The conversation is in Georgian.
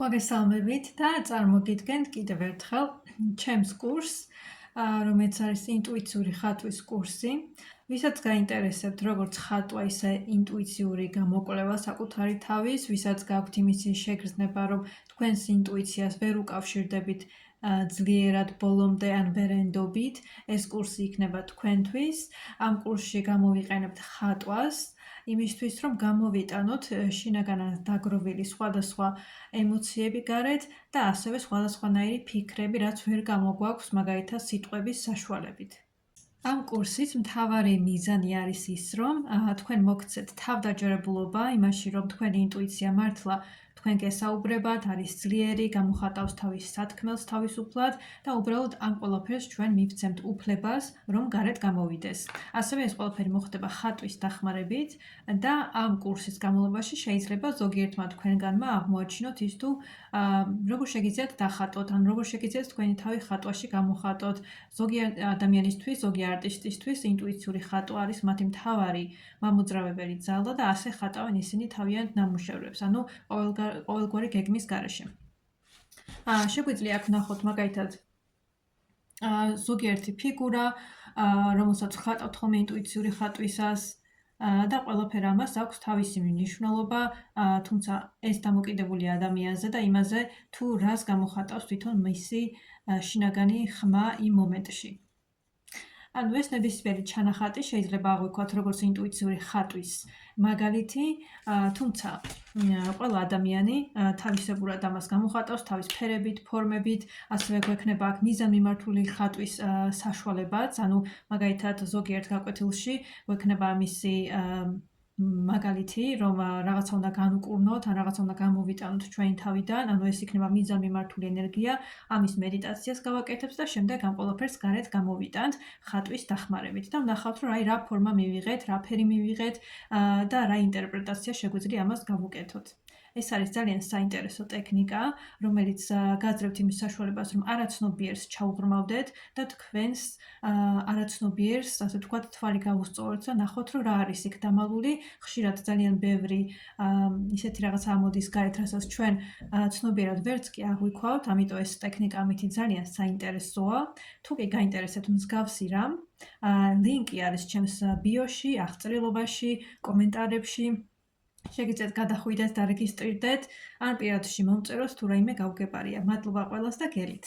მოგესალმებით და წარმოგიდგენთ კიდევ ერთხელ ჩემს კურსს, რომელიც არის ინტუიციური ხატვის კურსი. ვისაც გაინტერესებთ როგორც ხატვა, ისე ინტუიციური გამოკვლევა საკუთარი თავის, ვისაც გაქვთ იმისი შეგრძნება, რომ თქვენს ინტუიციას ვერ უკავშირდებით ძლიერად ბოლომდე ან ვერ ენდობით, ეს კურსი იქნება თქვენთვის. ამ კურსში გამოვიყენებთ ხატვას, იმისთვის, რომ გამოვიტანოთ შინაგანად დაგროვილი სხვადასხვა ემოციები გარეთ და ასევე სხვადასხვანაირი ფიქრები, რაც ვერ გამოგვაქვს მაგალითად სიტყვების საშუალებით. ამ კურსის მთავარი მიზანი არის ის, რომ თქვენ მოგცეთ თავდაჯერებულობა იმაში, რომ თქვენი ინტუიცია მართლა თქვენ გესაუბრებათ, არის ძლიერი, გამოხატავს თავის სათქმელს თავისუფლად და უბრალოდ ამ ყველაფერს ჩვენ მივცემთ უფლებას, რომ გარეთ გამოვიდეს. ასევე ეს ყველაფერი მოხდება ხატვის დახმარებით და ამ კურსის განმავლობაში შეიძლება ზოგიერთმა თქვენგანმა აღმოაჩინოთ ის თუ როგორ შეგიძლიათ დახატოთ, ან როგორ შეგიძლიათ თქვენი თავი ხატვაში გამოხატოთ. ზოგი ადამიანისთვის, ზოგი არტისტისთვის ინტუიციური ხატვა არის მათი მთავარი მამოძრავებელი ძალა და ასე ხატავენ ისინი თავიანთ ნამუშევრებს, ანუ ყოველგვარი გეგმის გარეშე. შეგვიძლია აქ ვნახოთ მაგალითად ზოგიერთი ფიგურა, რომელსაც ვხატავთ ხოლმე ინტუიციური ხატვისას და ყველაფერ ამას აქვს თავისი მნიშვნელობა, თუმცა ეს დამოკიდებულია ადამიანზე და იმაზე, თუ რას გამოხატავს თვითონ მისი შინაგანი ხმა იმ მომენტში. ანუ ეს ნებისმიერი ჩანახატი შეიძლება აღვიქვათ როგორც ინტუიციური ხატვის მაგალითი, თუმცა ყველა ადამიანი თავისებურად ამას გამოხატავს თავის ფერებით, ფორმებით, ასევე გვექნება აქ მიზანმიმართული ხატვის საშუალებაც, ანუ მაგალითად ზოგიერთ გაკვეთილში გვექნება მისი მაგალითი, რომ რაღაცა უნდა განუკურნოთ, ან რაღაცა უნდა გამოვიტანოთ ჩვენი თავიდან, ანუ ეს იქნება მიზანმიმართული ენერგია, ამის მედიტაციას გავაკეთებთ და შემდეგ ამ ყველაფერს გარეთ გამოვიტანთ ხატვის დახმარებით და ვნახავთ, რომ რა ფორმა მივიღეთ, რა ფერი მივიღეთ და რა ინტერპრეტაცია შეგვიძლია ამას გავუკეთოთ. ეს არის ძალიან საინტერესო ტექნიკა, რომელიც გაძლევთ იმის საშუალებას, რომ არაცნობიერს ჩაუღრმავდეთ და თქვენს არაცნობიერს, ასე ვთქვათ, თვალი გავუსწოროთ და ნახოთ, რომ რა არის იქ დამალული. ხშირად ძალიან ბევრი ისეთი რაღაცა ამოდის გარეთ, რასაც ჩვენ ცნობიერად ვერც კი აღვიქვავთ, ამიტომ ეს ტექნიკა ამითი ძალიან საინტერესოა. თუ კი გაინტერესებთ მსგავსი რამ, ლინკი არის ჩემს ბიოში, აღწერილობაში, კომენტარებში. შეგიძლიათ გადახვიდეთ და რეგისტრირდეთ, ან პირადში მომწეროთ თუ რაიმე გავგებარია. მადლობა ყველას და გელით.